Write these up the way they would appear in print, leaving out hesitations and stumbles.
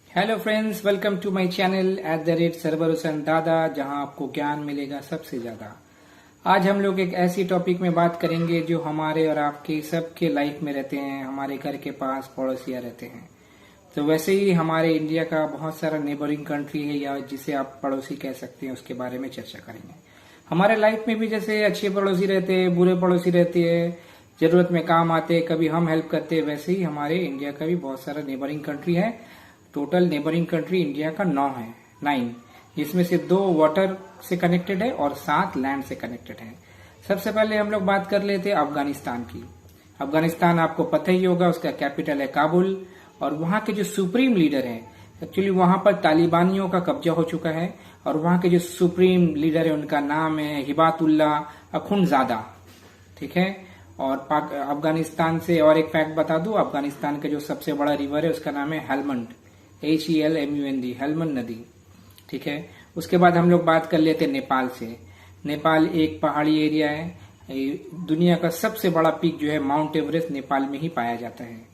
Hello friends, welcome to my channel @Sarwar Hussain Dada, जहां आपको ज्ञान मिलेगा सबसे ज्यादा। आज हम लोग एक ऐसी टॉपिक में बात करेंगे जो हमारे और आपके सबके लाइफ में रहते हैं, हमारे घर के पास पड़ोसिया रहते हैं। तो वैसे ही हमारे इंडिया का बहुत सारा नेबरिंग कंट्री है, या जिसे आप पड़ोसी कह सकते हैं, उसके बारे में चर्चा करेंगे। हमारे लाइफ में भी जैसे अच्छे पड़ोसी रहते हैं, बुरे पड़ोसी रहते हैं, जरूरत में काम आते हैं, कभी हम हेल्प करते हैं। वैसे ही हमारे इंडिया का भी बहुत सारा नेबरिंग कंट्री है। टोटल नेबरिंग कंट्री इंडिया का 9 जिसमें से 2 वाटर से कनेक्टेड है और 7 लैंड से कनेक्टेड है। सबसे पहले हम लोग बात कर लेते हैं अफगानिस्तान की। अफगानिस्तान आपको पता ही होगा, उसका कैपिटल है काबुल। और वहां के जो सुप्रीम लीडर है, एक्चुअली वहां पर तालिबानियों का कब्जा हो चुका है, और वहां के जो सुप्रीम लीडर है उनका नाम है हिबातुल्ला अखुंडजादा। ठीक है। और अफगानिस्तान से और एक फैक्ट बता दूं, अफगानिस्तान का जो सबसे बड़ा रिवर है उसका नाम है हेलमंड, HELMUND, हेलमंड नदी। ठीक है। उसके बाद हम लोग बात कर लेते हैं नेपाल से। नेपाल एक पहाड़ी एरिया है। दुनिया का सबसे बड़ा पीक जो है माउंट एवरेस्ट नेपाल में ही पाया जाता है।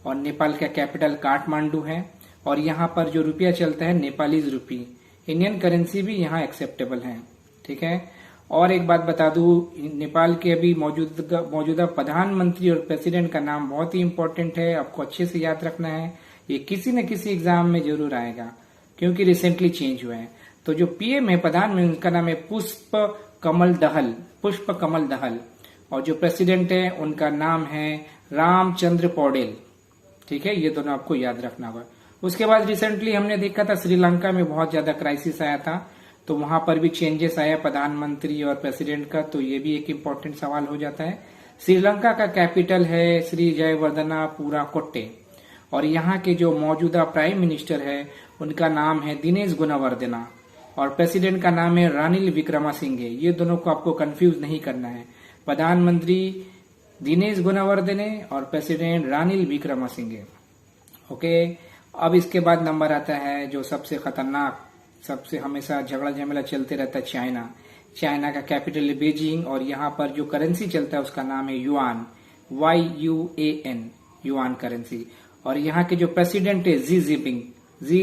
और नेपाल का कैपिटल काठमांडू है। और यहाँ पर जो रुपया चलता है नेपालीज रुपी, इंडियन करेंसी भी यहाँ एक्सेप्टेबल है। ठीक है। और एक बात बता दूं, नेपाल के अभी मौजूदा प्रधानमंत्री और प्रेसिडेंट का नाम बहुत ही इंपॉर्टेंट है, आपको अच्छे से याद रखना है। ये किसी न किसी एग्जाम में जरूर आएगा, क्योंकि रिसेंटली चेंज हुआ है। तो जो पीएम है, प्रधानमंत्री, उनका नाम है पुष्प कमल दहल। और जो प्रेसिडेंट है उनका नाम है रामचंद्र पौडेल। ठीक है, ये दोनों आपको याद रखना होगा। उसके बाद रिसेंटली हमने देखा था श्रीलंका में बहुत ज्यादा क्राइसिस आया था, तो वहां पर भी चेंजेस आया प्रधानमंत्री और प्रेसिडेंट का, तो ये भी एक इम्पोर्टेंट सवाल हो जाता है। श्रीलंका का कैपिटल है श्री जयवर्धनापुरा कोट्टे। और यहाँ के जो मौजूदा प्राइम मिनिस्टर है उनका नाम है दिनेश गुणवर्धना, और प्रेसिडेंट का नाम है रानिल विक्रमासिंघे। ये दोनों को आपको कंफ्यूज नहीं करना है, प्रधानमंत्री दिनेश गुणवर्धने और प्रेसिडेंट रानिल विक्रमासिंघे। ओके। अब इसके बाद नंबर आता है जो सबसे खतरनाक, सबसे हमेशा झगड़ा झमेला चलते रहता है, चाइना का कैपिटल है बीजिंग। और यहाँ पर जो करेंसी चलता है उसका नाम है युआन, YUAN, युआन करेंसी। और यहाँ के जो प्रेसिडेंट है जी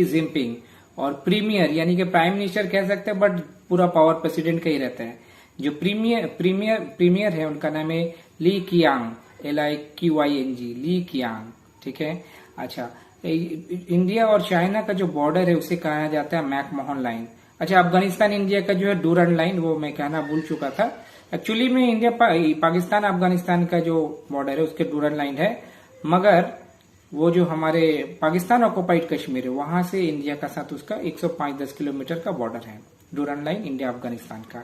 जिनपिंग। और प्रीमियर यानी कि प्राइम मिनिस्टर कह सकते हैं, बट पूरा पावर प्रेसिडेंट का ही रहता है। जो प्रीमियर है उनका नाम है ली कियांग, LIQYNG, ली कियांग। ठीक है। अच्छा, इंडिया और चाइना का जो बॉर्डर है उसे कहा जाता है मैकमोहन लाइन। अच्छा, अफगानिस्तान इंडिया का जो है डूरन लाइन, वो मैं कहना भूल चुका था। एक्चुअली में इंडिया पाकिस्तान अफगानिस्तान का जो बॉर्डर है उसके डूरन लाइन है, मगर वो जो हमारे पाकिस्तान ऑक्युपाइड कश्मीर है वहां से इंडिया का साथ उसका 105-10 किलोमीटर का बॉर्डर है, डूरन लाइन इंडिया अफगानिस्तान का।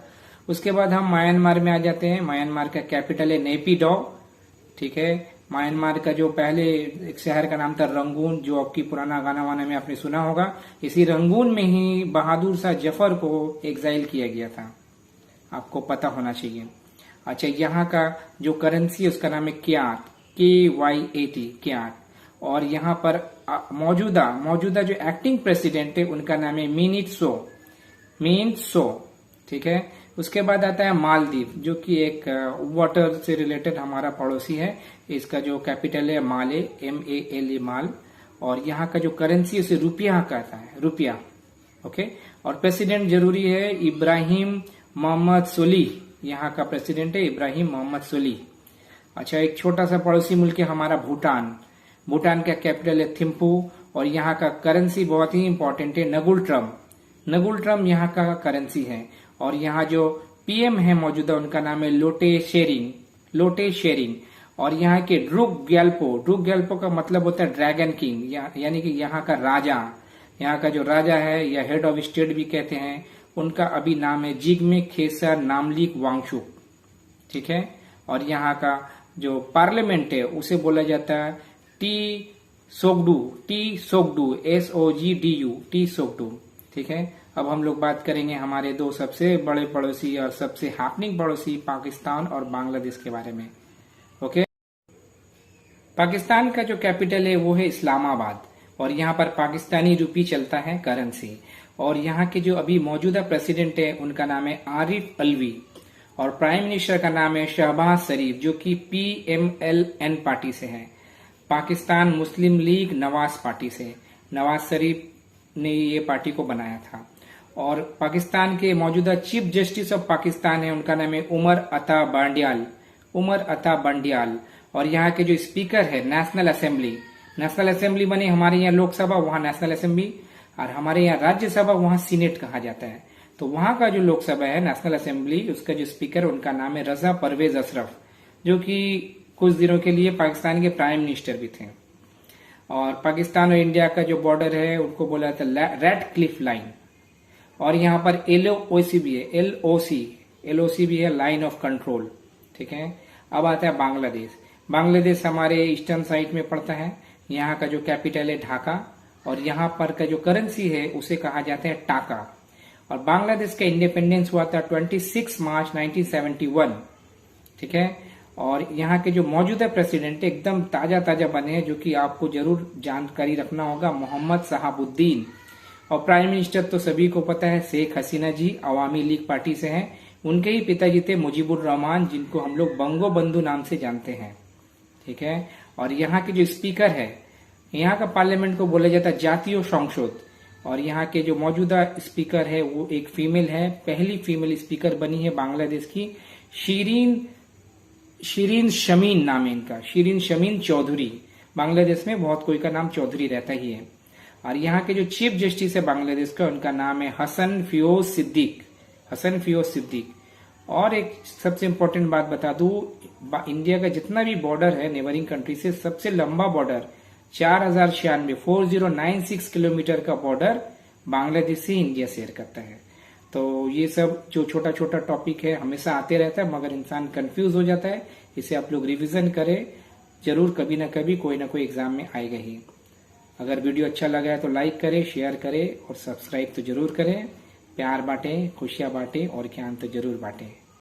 उसके बाद हम म्यांमार में आ जाते हैं। म्यांमार का कैपिटल है नेपिडॉ। ठीक है। म्यांमार का जो पहले एक शहर का नाम था रंगून, जो आपकी पुराना गाना वाना में आपने सुना होगा। इसी रंगून में ही बहादुर शाह जफर को एग्जाइल किया गया था, आपको पता होना चाहिए। अच्छा, यहाँ का जो करेंसी है उसका नाम है क्यात, KYAT, क्यात। और यहाँ पर मौजूदा जो एक्टिंग प्रेसिडेंट है उनका नाम है मीन सो। ठीक है। उसके बाद आता है मालदीव, जो कि एक वाटर से रिलेटेड हमारा पड़ोसी है। इसका जो कैपिटल है माले, MALE, माल। और यहाँ का जो करेंसी उसे रुपया कहता है, रुपया। ओके। और प्रेसिडेंट जरूरी है इब्राहिम मोहम्मद सोलिह, यहाँ का प्रेसिडेंट है इब्राहिम मोहम्मद सोलिह। अच्छा, एक छोटा सा पड़ोसी मुल्क है हमारा भूटान का कैपिटल है थिम्पू। और यहाँ का करेंसी बहुत ही इंपॉर्टेंट है नगुल ट्रम यहाँ का करेंसी है। और यहाँ जो पीएम है मौजूदा उनका नाम है लोटे शेरिंग। और यहाँ के ड्रुक ग्याल्पो का मतलब होता है ड्रैगन किंग, यानी कि यहाँ का राजा। यहाँ का जो राजा है या हेड ऑफ स्टेट भी कहते हैं, उनका अभी नाम है जिग्मे खेसर नामलीक वांगचुक। ठीक है। और यहाँ का जो पार्लियामेंट है उसे बोला जाता है टी सोगडू, SOGDU, टी सोगडू। ठीक है। अब हम लोग बात करेंगे हमारे 2 सबसे बड़े पड़ोसी और सबसे हैपनिंग पड़ोसी पाकिस्तान और बांग्लादेश के बारे में। ओके। पाकिस्तान का जो कैपिटल है वो है इस्लामाबाद। और यहाँ पर पाकिस्तानी रुपी चलता है करेंसी। और यहाँ के जो अभी मौजूदा प्रेसिडेंट है उनका नाम है आरिफ अलवी। और प्राइम मिनिस्टर का नाम है शहबाज शरीफ, जो कि PMLN पार्टी से है, पाकिस्तान मुस्लिम लीग नवाज पार्टी से। नवाज शरीफ ने ये पार्टी को बनाया था। और पाकिस्तान के मौजूदा चीफ जस्टिस ऑफ पाकिस्तान है, उनका नाम है उमर अता बंडियाल। और यहाँ के जो स्पीकर है नेशनल असेंबली बने हमारे यहाँ लोकसभा, वहाँ नेशनल असेंबली, और हमारे यहाँ राज्यसभा वहाँ सीनेट कहा जाता है। तो वहाँ का जो लोकसभा है नेशनल असेंबली, उसका जो स्पीकर उनका नाम है रजा परवेज अशरफ, जो कि कुछ दिनों के लिए पाकिस्तान के प्राइम मिनिस्टर भी थे। और पाकिस्तान और इंडिया का जो बॉर्डर है उनको बोला जाता है रेड क्लिफ लाइन। और यहाँ पर LOC भी है, LOC भी है, लाइन ऑफ कंट्रोल। ठीक है, अब आता है बांग्लादेश हमारे ईस्टर्न साइड में पड़ता है। यहाँ का जो कैपिटल है ढाका, और यहाँ पर का जो करेंसी है उसे कहा जाता है टाका। और बांग्लादेश का इंडिपेंडेंस हुआ था 26 मार्च 1971। ठीक है, और यहाँ के जो मौजूदा प्रेसिडेंट एकदम ताजा बने हैं, जो कि आपको जरूर जानकारी रखना होगा, मोहम्मद शहाबुद्दीन। और प्राइम मिनिस्टर तो सभी को पता है, शेख हसीना जी अवामी लीग पार्टी से हैं। उनके ही पिताजी थे मुजीबुर रहमान, जिनको हम लोग बंगो बंधु नाम से जानते हैं। ठीक है, और यहाँ के जो स्पीकर है, यहाँ का पार्लियामेंट को बोला जाता है जातीय संसद। और यहाँ के जो मौजूदा स्पीकर है वो एक फीमेल है, पहली फीमेल स्पीकर बनी है बांग्लादेश की, शीरीन शमीन नाम है इनका, शीरीन शमीन चौधरी। बांग्लादेश में बहुत कोई का नाम चौधरी रहता ही है। और यहाँ के जो चीफ जस्टिस है बांग्लादेश का, उनका नाम है हसन फियोज सिद्दीक। और एक सबसे इम्पोर्टेंट बात बता दूं, इंडिया का जितना भी बॉर्डर है नेबरिंग कंट्री से, सबसे लंबा बॉर्डर 4096 किलोमीटर का बॉर्डर बांग्लादेश से इंडिया शेयर करता है। तो ये सब जो छोटा छोटा टॉपिक है हमेशा आते रहता है, मगर इंसान कंफ्यूज हो जाता है। इसे आप लोग रिवीजन करें, जरूर कभी ना कभी कोई ना कोई एग्जाम में आएगा ही। अगर वीडियो अच्छा लगा है तो लाइक करें, शेयर करें और सब्सक्राइब तो जरूर करें। प्यार बांटें, खुशियां बांटें और ज्ञान तो जरूर बांटें।